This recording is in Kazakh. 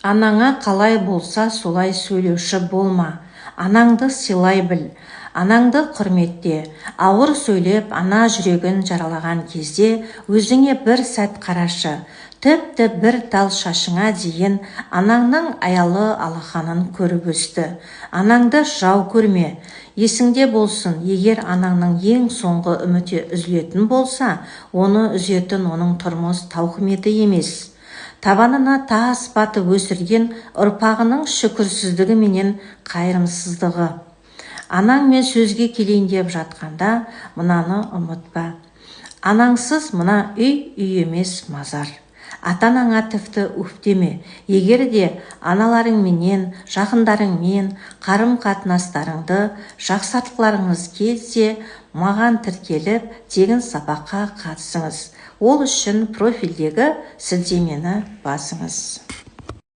Анаңа қалай болса солай сөйлеуші болма. Анаңды сыйлай біл, анаңды құрметте. Ауыр сөйлеп, ана жүрегін жаралаған кезде өзіңе бір сәт қарашы. Тіпті бір тал шашыңа дейін анаңның аялы алақанын көріп өсті. Анаңды жау көрме. Есіңде болсын, егер анаңның ең соңғы үміті үзілетін болса, оны үзетін оның тұрмыс тауқыметі емес. Табанына тас батып өсірген ұрпағының шүкірсіздігі менен қайырымсыздығы. Анаңмен сөзге келейін деп жатқанда, мынаны ұмытпа. Анаңсыз мына үй емес мазар. Ата-анаңа тіпті уфтеме. Егер де аналарыңменен, жақындарыңмен қарым-қатынастарыңды жақсартқыларыңыз келсе, маған тіркеліп, тегін сабаққа қатысыңыз. Ол үшін профильдегі сілтемені басыңыз.